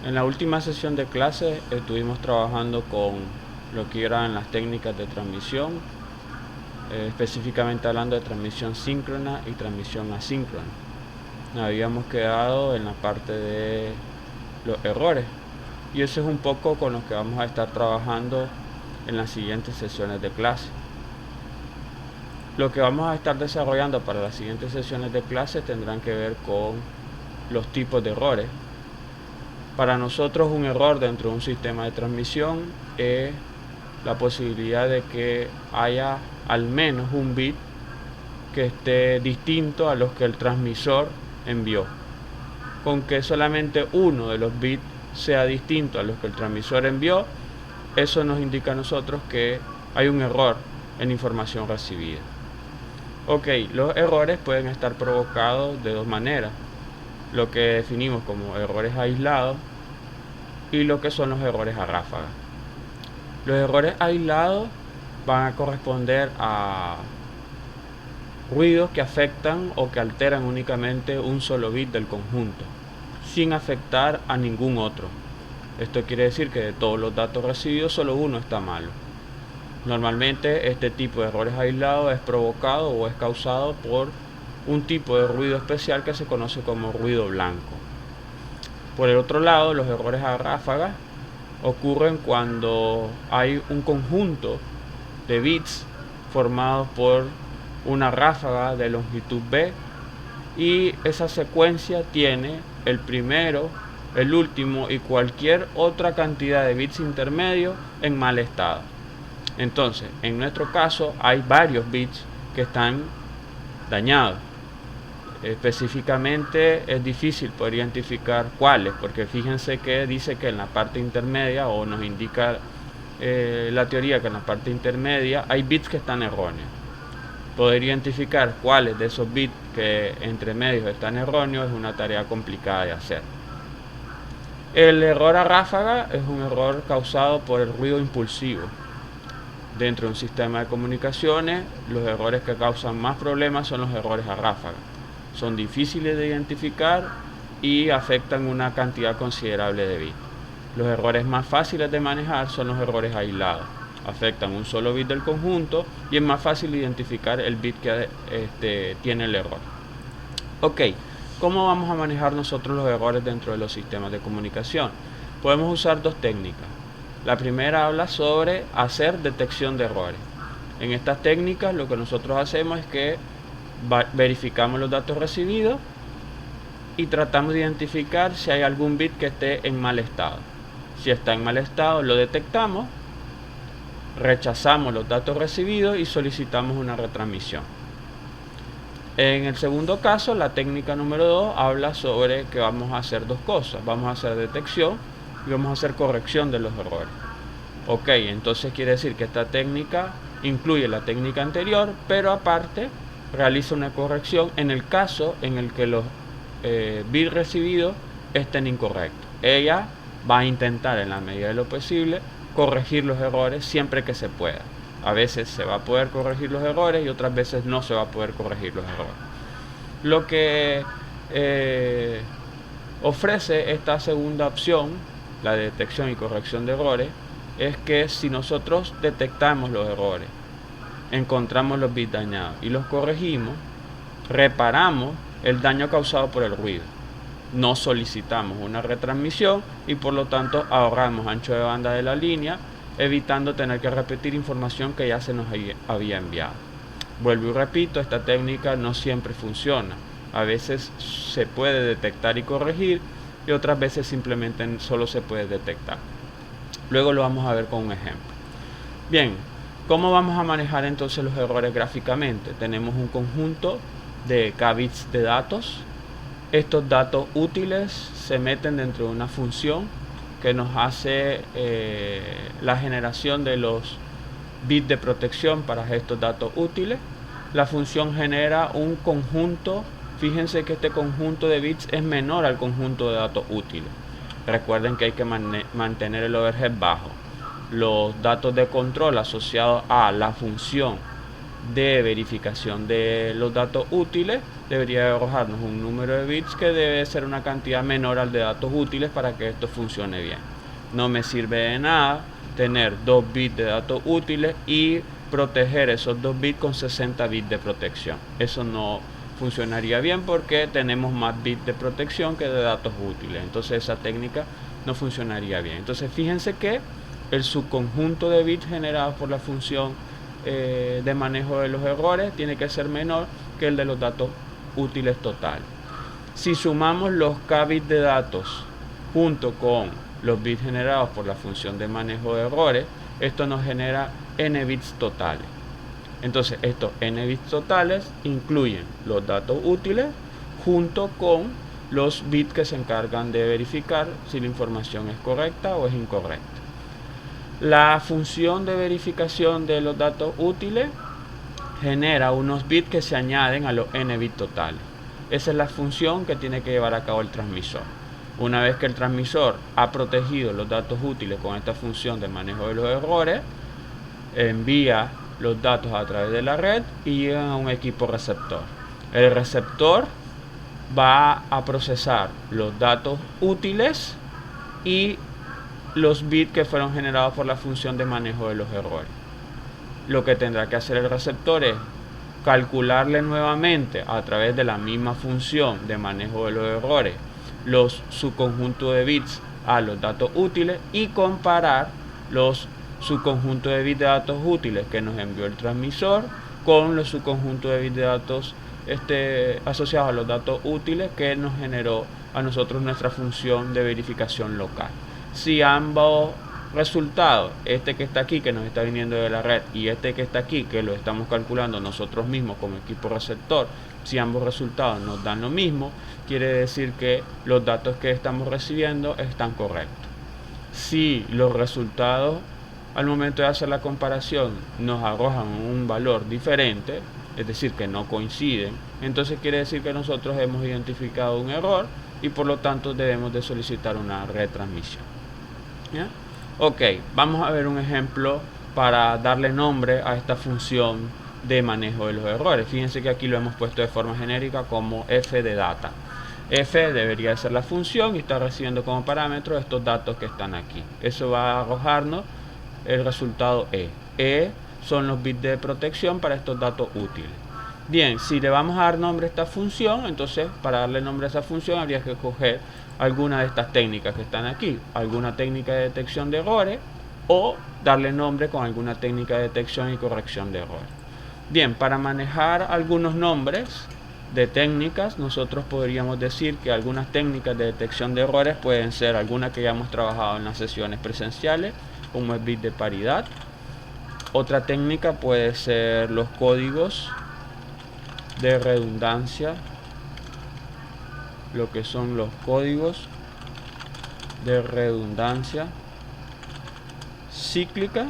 En la última sesión de clase estuvimos trabajando con lo que eran las técnicas de transmisión, específicamente hablando de transmisión síncrona y transmisión asíncrona. Nos habíamos quedado en la parte de los errores y eso es un poco con lo que vamos a estar trabajando en las siguientes sesiones de clase. Lo que vamos a estar desarrollando para las siguientes sesiones de clase tendrán que ver con los tipos de errores. Para nosotros un error dentro de un sistema de transmisión es la posibilidad de que haya al menos un bit que esté distinto a los que el transmisor envió. Con que solamente uno de los bits sea distinto a los que el transmisor envió, eso nos indica a nosotros que hay un error en información recibida. Ok, los errores pueden estar provocados de dos maneras: lo que definimos como errores aislados y lo que son los errores a ráfaga. Los errores aislados van a corresponder a ruidos que afectan o que alteran únicamente un solo bit del conjunto, sin afectar a ningún otro. Esto quiere decir que de todos los datos recibidos solo uno está malo. Normalmente este tipo de errores aislados es provocado o es causado por un tipo de ruido especial que se conoce como ruido blanco. Por el otro lado, los errores a ráfaga ocurren cuando hay un conjunto de bits formados por una ráfaga de longitud b y esa secuencia tiene el primero, el último y cualquier otra cantidad de bits intermedios en mal estado. Entonces, en nuestro caso hay varios bits que están dañados. Específicamente es difícil poder identificar cuáles, porque fíjense que dice que en la parte intermedia, o nos indica la teoría que en la parte intermedia hay bits que están erróneos. Poder identificar cuáles de esos bits que entre medios están erróneos es una tarea complicada de hacer. El error a ráfaga es un error causado por el ruido impulsivo. Dentro de un sistema de comunicaciones, los errores que causan más problemas son los errores a ráfaga. Son difíciles de identificar y afectan una cantidad considerable de bits. Los errores más fáciles de manejar son los errores aislados. Afectan un solo bit del conjunto y es más fácil identificar el bit que tiene el error. Ok, ¿cómo vamos a manejar nosotros los errores dentro de los sistemas de comunicación? Podemos usar dos técnicas. La primera habla sobre hacer detección de errores. En estas técnicas lo que nosotros hacemos es que verificamos los datos recibidos y tratamos de identificar si hay algún bit que esté en mal estado. Si está en mal estado, lo detectamos, rechazamos los datos recibidos y solicitamos una retransmisión. En el segundo caso, la técnica número 2 habla sobre que vamos a hacer dos cosas. Vamos a hacer detección y vamos a hacer corrección de los errores. Ok, entonces quiere decir que esta técnica incluye la técnica anterior, pero aparte realiza una corrección en el caso en el que los bits recibidos estén incorrectos. Ella va a intentar en la medida de lo posible corregir los errores siempre que se pueda. A veces se va a poder corregir los errores y otras veces no se va a poder corregir los errores. Lo que ofrece esta segunda opción, la detección y corrección de errores, es que si nosotros detectamos los errores, encontramos los bits dañados y los corregimos, reparamos el daño causado por el ruido. No solicitamos una retransmisión y por lo tanto ahorramos ancho de banda de la línea, evitando tener que repetir información que ya se nos había enviado. Vuelvo y repito, esta técnica no siempre funciona. A veces se puede detectar y corregir y otras veces simplemente solo se puede detectar. Luego lo vamos a ver con un ejemplo. Bien, ¿cómo vamos a manejar entonces los errores gráficamente? Tenemos un conjunto de k bits de datos. Estos datos útiles se meten dentro de una función que nos hace la generación de los bits de protección para estos datos útiles. La función genera un conjunto. Fíjense que este conjunto de bits es menor al conjunto de datos útiles. Recuerden que hay que mantener el overhead bajo. Los datos de control asociados a la función de verificación de los datos útiles debería arrojarnos un número de bits que debe ser una cantidad menor al de datos útiles para que esto funcione bien. No me sirve de nada tener 2 bits de datos útiles y proteger esos 2 bits con 60 bits de protección. Eso no funcionaría bien porque tenemos más bits de protección que de datos útiles. Entonces esa técnica no funcionaría bien. Entonces fíjense que el subconjunto de bits generados por la función de manejo de los errores tiene que ser menor que el de los datos útiles total. Si sumamos los k bits de datos junto con los bits generados por la función de manejo de errores, esto nos genera n bits totales. Entonces estos n bits totales incluyen los datos útiles junto con los bits que se encargan de verificar si la información es correcta o es incorrecta. La función de verificación de los datos útiles genera unos bits que se añaden a los n bits totales. Esa es la función que tiene que llevar a cabo el transmisor. Una vez que el transmisor ha protegido los datos útiles con esta función de manejo de los errores, envía los datos a través de la red y llegan a un equipo receptor. El receptor va a procesar los datos útiles y los bits que fueron generados por la función de manejo de los errores. Lo que tendrá que hacer el receptor es calcularle nuevamente a través de la misma función de manejo de los errores los subconjuntos de bits a los datos útiles y comparar los subconjuntos de bits de datos útiles que nos envió el transmisor con los subconjuntos de bits de datos asociados a los datos útiles que nos generó a nosotros nuestra función de verificación local. Si ambos resultados, este que está aquí que nos está viniendo de la red y este que está aquí que lo estamos calculando nosotros mismos como equipo receptor, si ambos resultados nos dan lo mismo, quiere decir que los datos que estamos recibiendo están correctos. Si los resultados al momento de hacer la comparación nos arrojan un valor diferente, es decir, que no coinciden, entonces quiere decir que nosotros hemos identificado un error y por lo tanto debemos de solicitar una retransmisión. ¿Ya? Ok, vamos a ver un ejemplo para darle nombre a esta función de manejo de los errores. Fíjense que aquí lo hemos puesto de forma genérica como f de data. F debería ser la función y está recibiendo como parámetro estos datos que están aquí. Eso va a arrojarnos el resultado E. E son los bits de protección para estos datos útiles. Bien, si le vamos a dar nombre a esta función, entonces para darle nombre a esa función habría que escoger alguna de estas técnicas que están aquí, alguna técnica de detección de errores o darle nombre con alguna técnica de detección y corrección de errores. Bien, para manejar algunos nombres de técnicas, nosotros podríamos decir que algunas técnicas de detección de errores pueden ser algunas que ya hemos trabajado en las sesiones presenciales, como el bit de paridad. Otra técnica puede ser los códigos de redundancia, lo que son los códigos de redundancia cíclica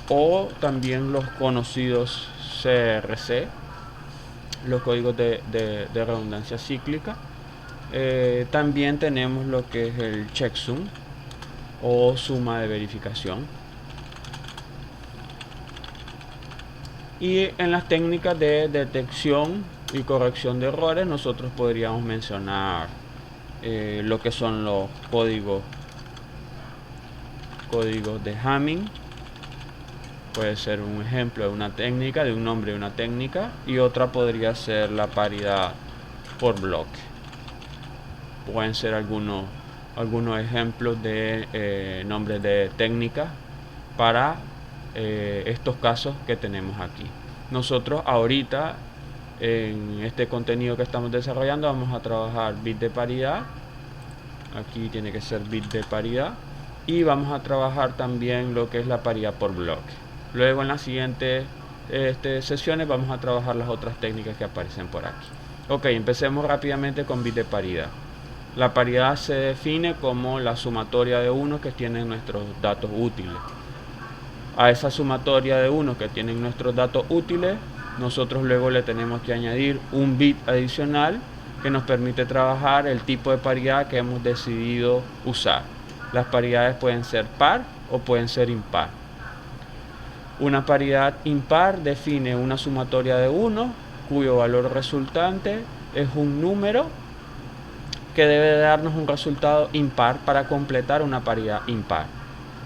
o también los conocidos CRC, los códigos de redundancia cíclica. También tenemos lo que es el checksum o suma de verificación. Y en las técnicas de detección y corrección de errores nosotros podríamos mencionar lo que son los códigos de Hamming. Puede ser un ejemplo de una técnica, de un nombre de una técnica, y otra podría ser la paridad por bloque. Pueden ser algunos ejemplos de nombres de técnicas para estos casos que tenemos aquí. Nosotros ahorita en este contenido que estamos desarrollando vamos a trabajar bit de paridad. Aquí tiene que ser bit de paridad. Y vamos a trabajar también lo que es la paridad por bloque. Luego en las siguientes sesiones vamos a trabajar las otras técnicas que aparecen por aquí. Ok, empecemos rápidamente con bit de paridad. La paridad se define como la sumatoria de unos que tienen nuestros datos útiles. A esa sumatoria de unos que tienen nuestros datos útiles, nosotros luego le tenemos que añadir un bit adicional que nos permite trabajar el tipo de paridad que hemos decidido usar. Las paridades pueden ser par o pueden ser impar. Una paridad impar define una sumatoria de 1 cuyo valor resultante es un número que debe darnos un resultado impar para completar una paridad impar.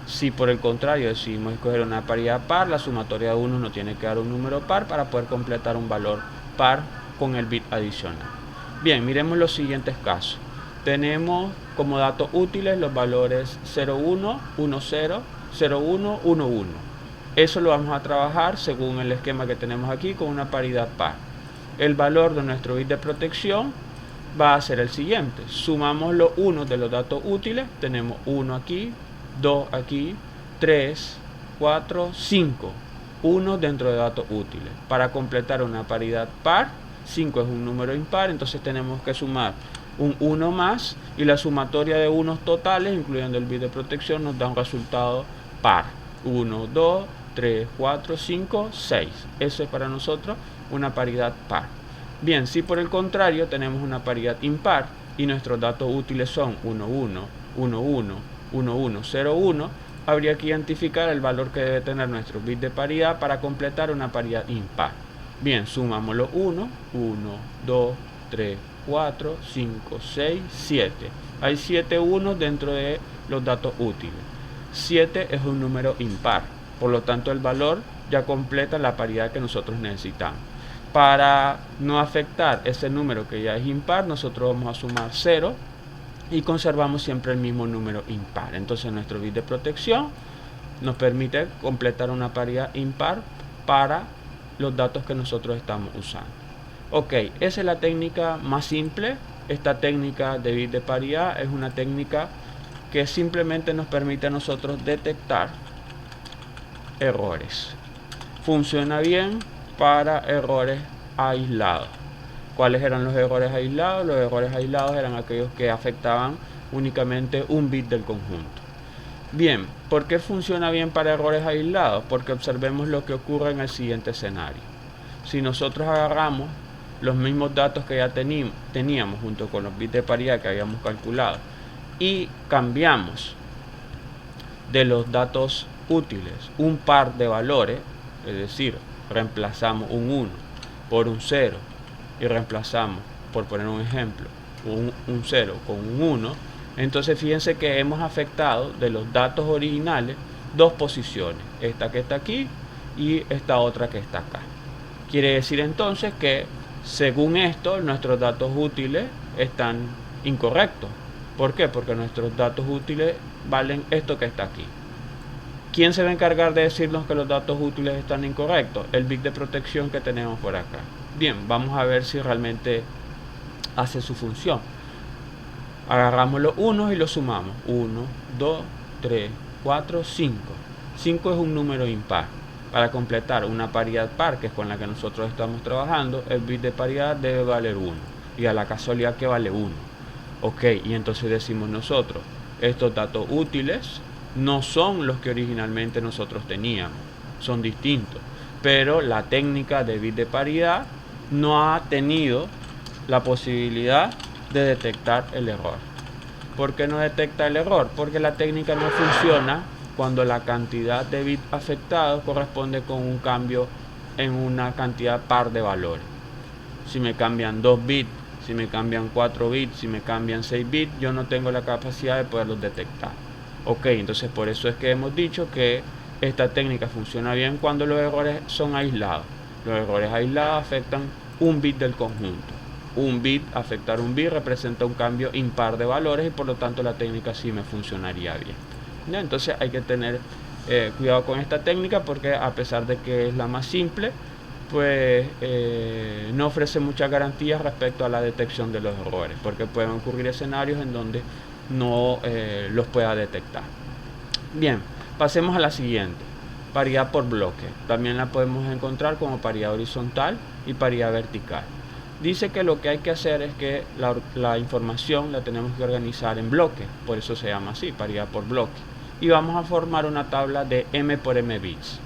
Si por el contrario decidimos escoger una paridad par, la sumatoria de 1 nos tiene que dar un número par para poder completar un valor par con el bit adicional. Bien, miremos los siguientes casos. Tenemos como datos útiles los valores 01, 10, 01, 11. Eso lo vamos a trabajar según el esquema que tenemos aquí con una paridad par. El valor de nuestro bit de protección va a ser el siguiente. Sumamos los unos de los datos útiles. Tenemos 1 aquí, 2 aquí, 3, 4, 5. 1 dentro de datos útiles. Para completar una paridad par, 5 es un número impar, entonces tenemos que sumar un 1 más y la sumatoria de unos totales, incluyendo el bit de protección, nos da un resultado par. 1, 2, 3, 4, 5, 6. Eso es para nosotros una paridad par. Bien, si por el contrario tenemos una paridad impar y nuestros datos útiles son 1, 1, 1, 1, 1, 1, 0, 1, habría que identificar el valor que debe tener nuestro bit de paridad para completar una paridad impar. Bien, sumamos los 1, 1, 2, 3, 4, 5, 6, 7. Hay 7 unos dentro de los datos útiles. 7 es un número impar, por lo tanto el valor ya completa la paridad que nosotros necesitamos. Para no afectar ese número que ya es impar, nosotros vamos a sumar 0 y conservamos siempre el mismo número impar. Entonces nuestro bit de protección nos permite completar una paridad impar para los datos que nosotros estamos usando. Ok, esa es la técnica más simple. Esta técnica de bit de paridad es una técnica que simplemente nos permite a nosotros detectar errores. Funciona bien para errores aislados. ¿Cuáles eran los errores aislados? Los errores aislados eran aquellos que afectaban únicamente un bit del conjunto. Bien, ¿por qué funciona bien para errores aislados? Porque observemos lo que ocurre en el siguiente escenario. Si nosotros agarramos los mismos datos que ya teníamos junto con los bits de paridad que habíamos calculado y cambiamos de los datos útiles un par de valores, es decir, reemplazamos un 1 por un 0 y reemplazamos, por poner un ejemplo, un 0 con un 1, entonces fíjense que hemos afectado de los datos originales dos posiciones, esta que está aquí y esta otra que está acá. Quiere decir entonces que según esto nuestros datos útiles están incorrectos. ¿Por qué? Porque nuestros datos útiles valen esto que está aquí. ¿Quién se va a encargar de decirnos que los datos útiles están incorrectos? El bit de protección que tenemos por acá. Bien, vamos a ver si realmente hace su función. Agarramos los unos y los sumamos. 1, 2, 3, 4, 5. 5 es un número impar. Para completar una paridad par, que es con la que nosotros estamos trabajando, el bit de paridad debe valer 1. Y a la casualidad que vale 1. Ok, y entonces decimos nosotros, estos datos útiles no son los que originalmente nosotros teníamos, son distintos. Pero la técnica de bit de paridad no ha tenido la posibilidad de detectar el error. ¿Por qué no detecta el error? Porque la técnica no funciona cuando la cantidad de bits afectados corresponde con un cambio en una cantidad par de valores. Si me cambian 2 bits, si me cambian 4 bits, si me cambian 6 bits, yo no tengo la capacidad de poderlos detectar. Ok, entonces por eso es que hemos dicho que esta técnica funciona bien cuando los errores son aislados. Los errores aislados afectan un bit del conjunto. Un bit, afectar un bit representa un cambio impar de valores y por lo tanto la técnica sí me funcionaría bien. ¿Ya? Entonces hay que tener cuidado con esta técnica porque a pesar de que es la más simple, pues no ofrece muchas garantías respecto a la detección de los errores, porque pueden ocurrir escenarios en donde no los pueda detectar. Bien, pasemos a la siguiente, paridad por bloque. También la podemos encontrar como paridad horizontal y paridad vertical. Dice que lo que hay que hacer es que la información la tenemos que organizar en bloques, por eso se llama así, paridad por bloque. Y vamos a formar una tabla de m por m bits.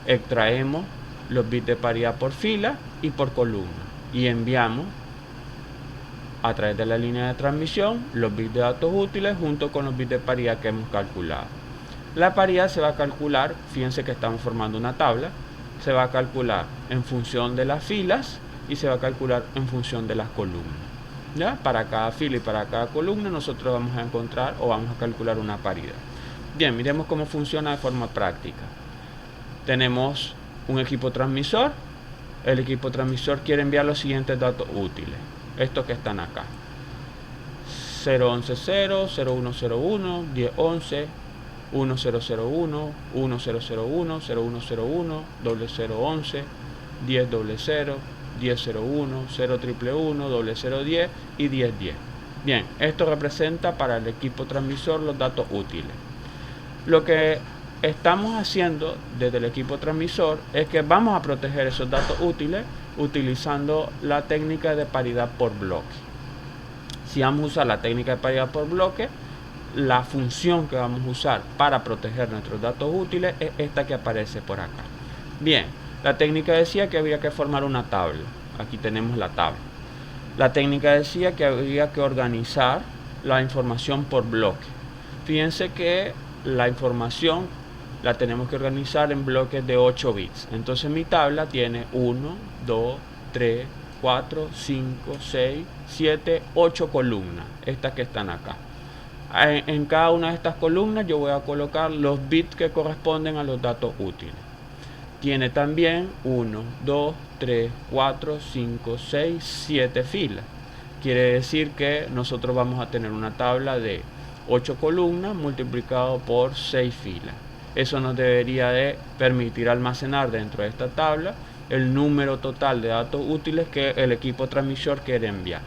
Extraemos los bits de paridad por fila y por columna y enviamos a través de la línea de transmisión los bits de datos útiles junto con los bits de paridad que hemos calculado. La paridad se va a calcular, fíjense que estamos formando una tabla, se va a calcular en función de las filas y se va a calcular en función de las columnas. ¿Ya? Para cada fila y para cada columna nosotros vamos a encontrar o vamos a calcular una paridad. Bien, miremos cómo funciona de forma práctica. Tenemos un equipo transmisor. El equipo transmisor quiere enviar los siguientes datos útiles. Estos que están acá. 0110, 0101, 1011, 1001, 1001, 0101, 0011, 1000, 1001, 0111, 0010 y 1010. Bien, esto representa para el equipo transmisor los datos útiles. Lo que estamos haciendo desde el equipo transmisor es que vamos a proteger esos datos útiles utilizando la técnica de paridad por bloque. Si vamos a usar la técnica de paridad por bloque, la función que vamos a usar para proteger nuestros datos útiles es esta que aparece por acá. Bien, la técnica decía que había que formar una tabla. Aquí tenemos la tabla. La técnica decía que había que organizar la información por bloque. Fíjense que la información la tenemos que organizar en bloques de 8 bits. Entonces mi tabla tiene 1, 2, 3, 4, 5, 6, 7, 8 columnas. Estas que están acá. En cada una de estas columnas yo voy a colocar los bits que corresponden a los datos útiles. Tiene también 1, 2, 3, 4, 5, 6, 7 filas. Quiere decir que nosotros vamos a tener una tabla de 8 columnas multiplicado por 6 filas. Eso nos debería de permitir almacenar dentro de esta tabla el número total de datos útiles que el equipo transmisor quiere enviar.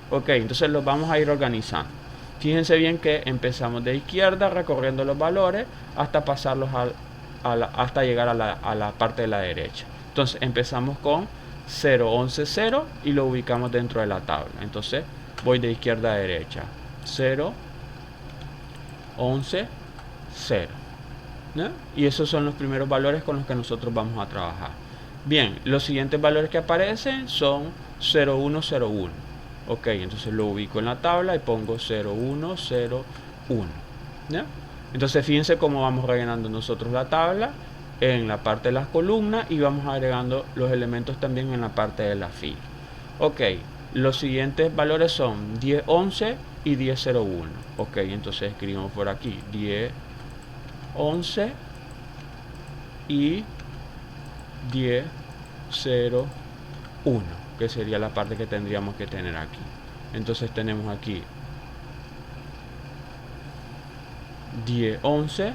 Ok, entonces los vamos a ir organizando. Fíjense bien que empezamos de izquierda recorriendo los valores hasta pasarlos hasta llegar a la parte de la derecha. Entonces empezamos con 0110 y lo ubicamos dentro de la tabla. Entonces voy de izquierda a derecha. 0, 11, 0. ¿No? Y esos son los primeros valores con los que nosotros vamos a trabajar. Bien, los siguientes valores que aparecen son 0101. Ok, entonces lo ubico en la tabla y pongo 0101. ¿Ya? Entonces fíjense cómo vamos rellenando nosotros la tabla en la parte de las columnas y vamos agregando los elementos también en la parte de la fila. Ok, los siguientes valores son 1011 y 1001. Ok, entonces escribimos por aquí 1011 y 1001, que sería la parte que tendríamos que tener aquí. Entonces tenemos aquí 1011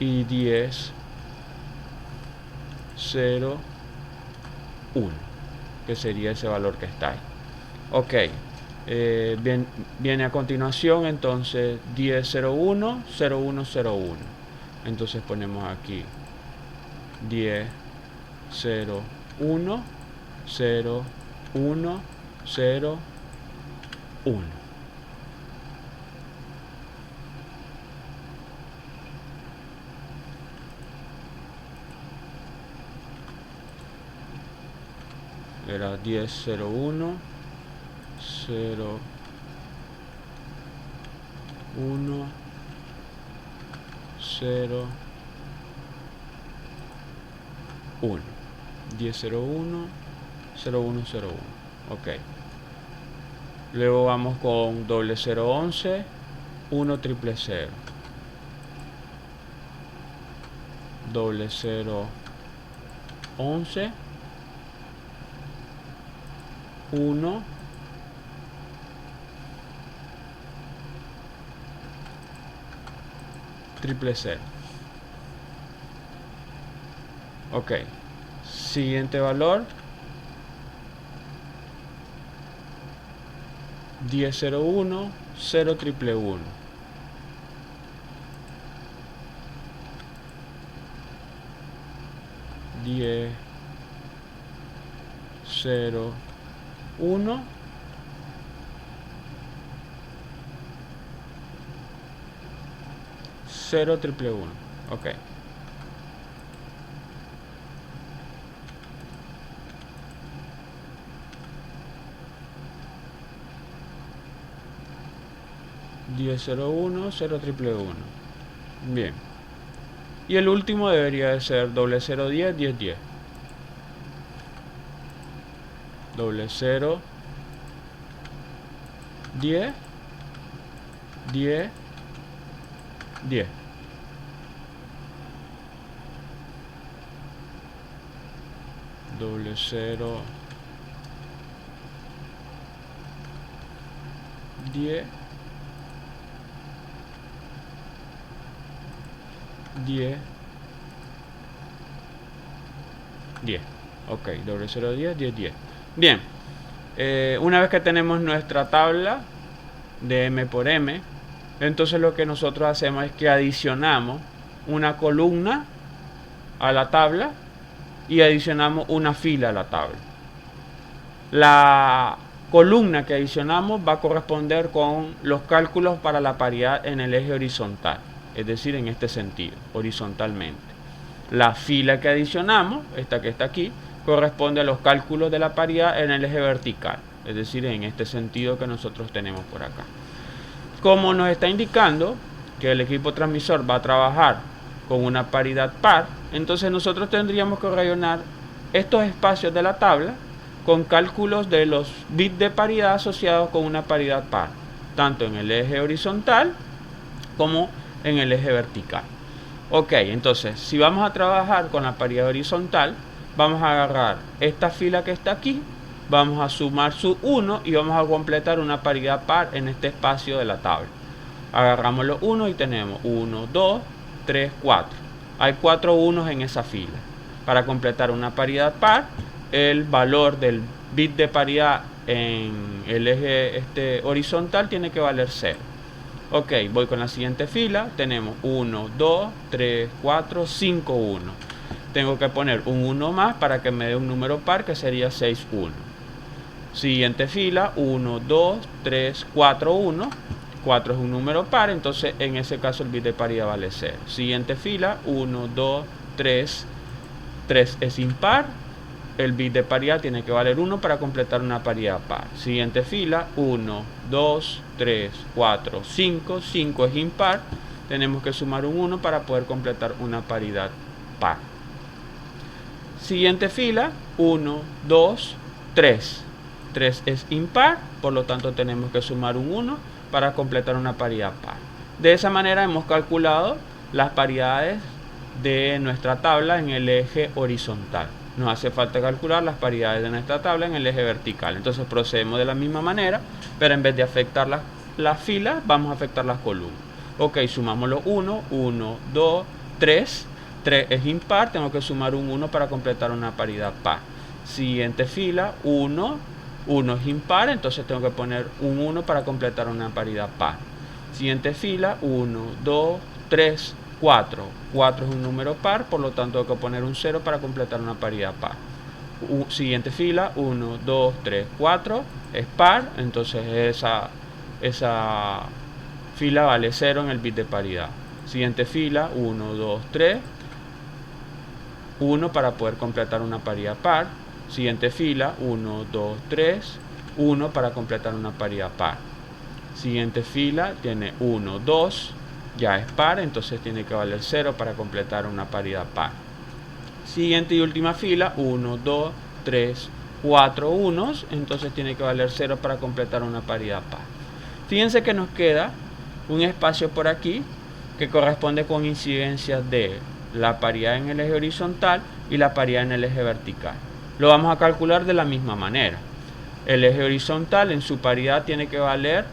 y 1001, que sería ese valor que está ahí. Ok, viene a continuación entonces 1001, 0101. Entonces ponemos aquí 1001, 01, 01. Era 1001, 01, 0, 1. 1001, 0101. Ok. Luego vamos con 0011, 1000. 0011, 1 000. Ok, siguiente valor 1001, 0111. 1001, 0111. Ok. Bien. Y el último debería de ser 00, 10, 10, 10. 00, 10, 10, 10. Doble 0, 10, 10, 10. Ok, doble 0, 10, 10, 10. Bien, una vez que tenemos nuestra tabla de M por M, entonces lo que nosotros hacemos es que adicionamos una columna a la tabla y adicionamos una fila a la tabla. La columna que adicionamos va a corresponder con los cálculos para la paridad en el eje horizontal, es decir, en este sentido, horizontalmente. La fila que adicionamos, esta que está aquí, corresponde a los cálculos de la paridad en el eje vertical, es decir, en este sentido que nosotros tenemos por acá. Como nos está indicando que el equipo transmisor va a trabajar con una paridad par, entonces nosotros tendríamos que rellenar estos espacios de la tabla con cálculos de los bits de paridad asociados con una paridad par, tanto en el eje horizontal como en el eje vertical. Ok, entonces si vamos a trabajar con la paridad horizontal, vamos a agarrar esta fila que está aquí, vamos a sumar su 1 y vamos a completar una paridad par en este espacio de la tabla. Agarramos los 1 y tenemos 1, 2, 3, 4. Hay 4 unos en esa fila. Para completar una paridad par, el valor del bit de paridad en el eje horizontal tiene que valer 0. Ok, voy con la siguiente fila. Tenemos 1, 2, 3, 4, 5, 1. Tengo que poner un 1 más para que me dé un número par que sería 6, 1. Siguiente fila, 1, 2, 3, 4, 1. 4 es un número par, entonces en ese caso el bit de paridad vale 0. Siguiente fila, 1, 2, 3. 3 es impar. El bit de paridad tiene que valer 1 para completar una paridad par. Siguiente fila, 1, 2, 3, 4, 5. 5 es impar. Tenemos que sumar un 1 para poder completar una paridad par. Siguiente fila, 1, 2, 3. 3 es impar, por lo tanto tenemos que sumar un 1 para completar una paridad par. De esa manera hemos calculado las paridades de nuestra tabla en el eje horizontal. Nos hace falta calcular las paridades de nuestra tabla en el eje vertical. Entonces procedemos de la misma manera, pero en vez de afectar las filas, vamos a afectar las columnas. Ok, sumamos los 1, 1, 2, 3. 3 es impar, tengo que sumar un 1 para completar una paridad par. Siguiente fila, 1, 1 es impar, entonces tengo que poner un 1 para completar una paridad par. Siguiente fila, 1, 2, 3, 4. 4 es un número par, por lo tanto tengo que poner un 0 para completar una paridad par. Siguiente fila, 1, 2, 3, 4 es par, entonces esa fila vale 0 en el bit de paridad. Siguiente fila, 1, 2, 3. 1 para poder completar una paridad par. Siguiente fila, 1, 2, 3. 1 para completar una paridad par. Siguiente fila tiene 1, 2. Ya es par, entonces tiene que valer 0 para completar una paridad par. Siguiente y última fila, 1, 2, 3, 4 unos, entonces tiene que valer 0 para completar una paridad par. Fíjense que nos queda un espacio por aquí que corresponde con incidencias de la paridad en el eje horizontal y la paridad en el eje vertical. Lo vamos a calcular de la misma manera. El eje horizontal en su paridad tiene que valer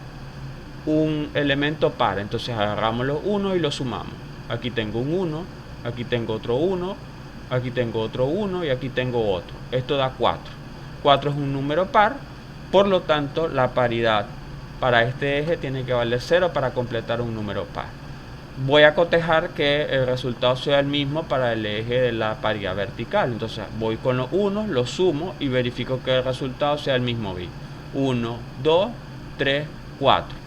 un elemento par, entonces agarramos los 1 y los sumamos. Aquí tengo un 1, aquí tengo otro 1, aquí tengo otro 1 y aquí tengo otro. Esto da 4. 4 es un número par, por lo tanto la paridad para este eje tiene que valer 0 para completar un número par. Voy a cotejar que el resultado sea el mismo para el eje de la paridad vertical. Entonces voy con los 1, los sumo y verifico que el resultado sea el mismo bit. 1, 2, 3, 4.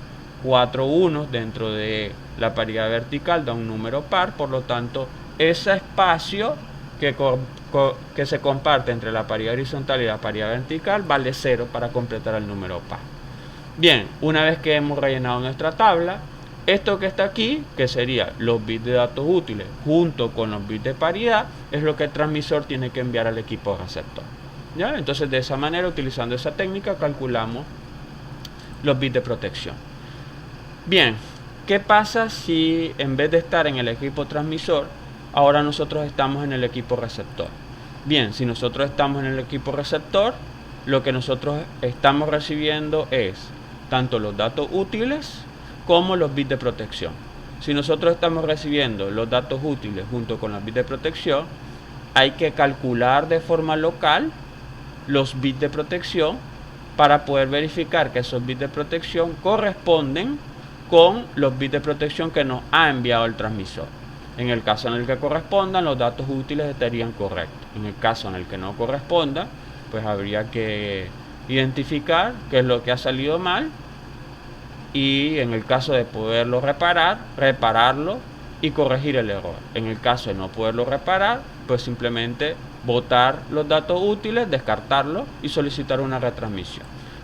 4 unos dentro de la paridad vertical da un número par, por lo tanto ese espacio que se comparte entre la paridad horizontal y la paridad vertical vale 0 para completar el número par. Bien, una vez que hemos rellenado nuestra tabla, Esto que está aquí, que sería los bits de datos útiles junto con los bits de paridad, es lo que el transmisor tiene que enviar al equipo receptor. ¿Ya? Entonces, de esa manera, utilizando esa técnica, calculamos los bits de protección. Bien, ¿qué pasa si en vez de estar en el equipo transmisor, ahora nosotros estamos en el equipo receptor? Bien, si nosotros estamos en el equipo receptor, lo que nosotros estamos recibiendo es tanto los datos útiles como los bits de protección. Si nosotros estamos recibiendo los datos útiles junto con los bits de protección, hay que calcular de forma local los bits de protección para poder verificar que esos bits de protección corresponden con los bits de protección que nos ha enviado el transmisor. En el caso en el que correspondan, los datos útiles estarían correctos. En el caso en el que no corresponda, pues habría que identificar qué es lo que ha salido mal y en el caso de poderlo reparar, repararlo y corregir el error. En el caso de no poderlo reparar, pues simplemente botar los datos útiles, descartarlos y solicitar una retransmisión.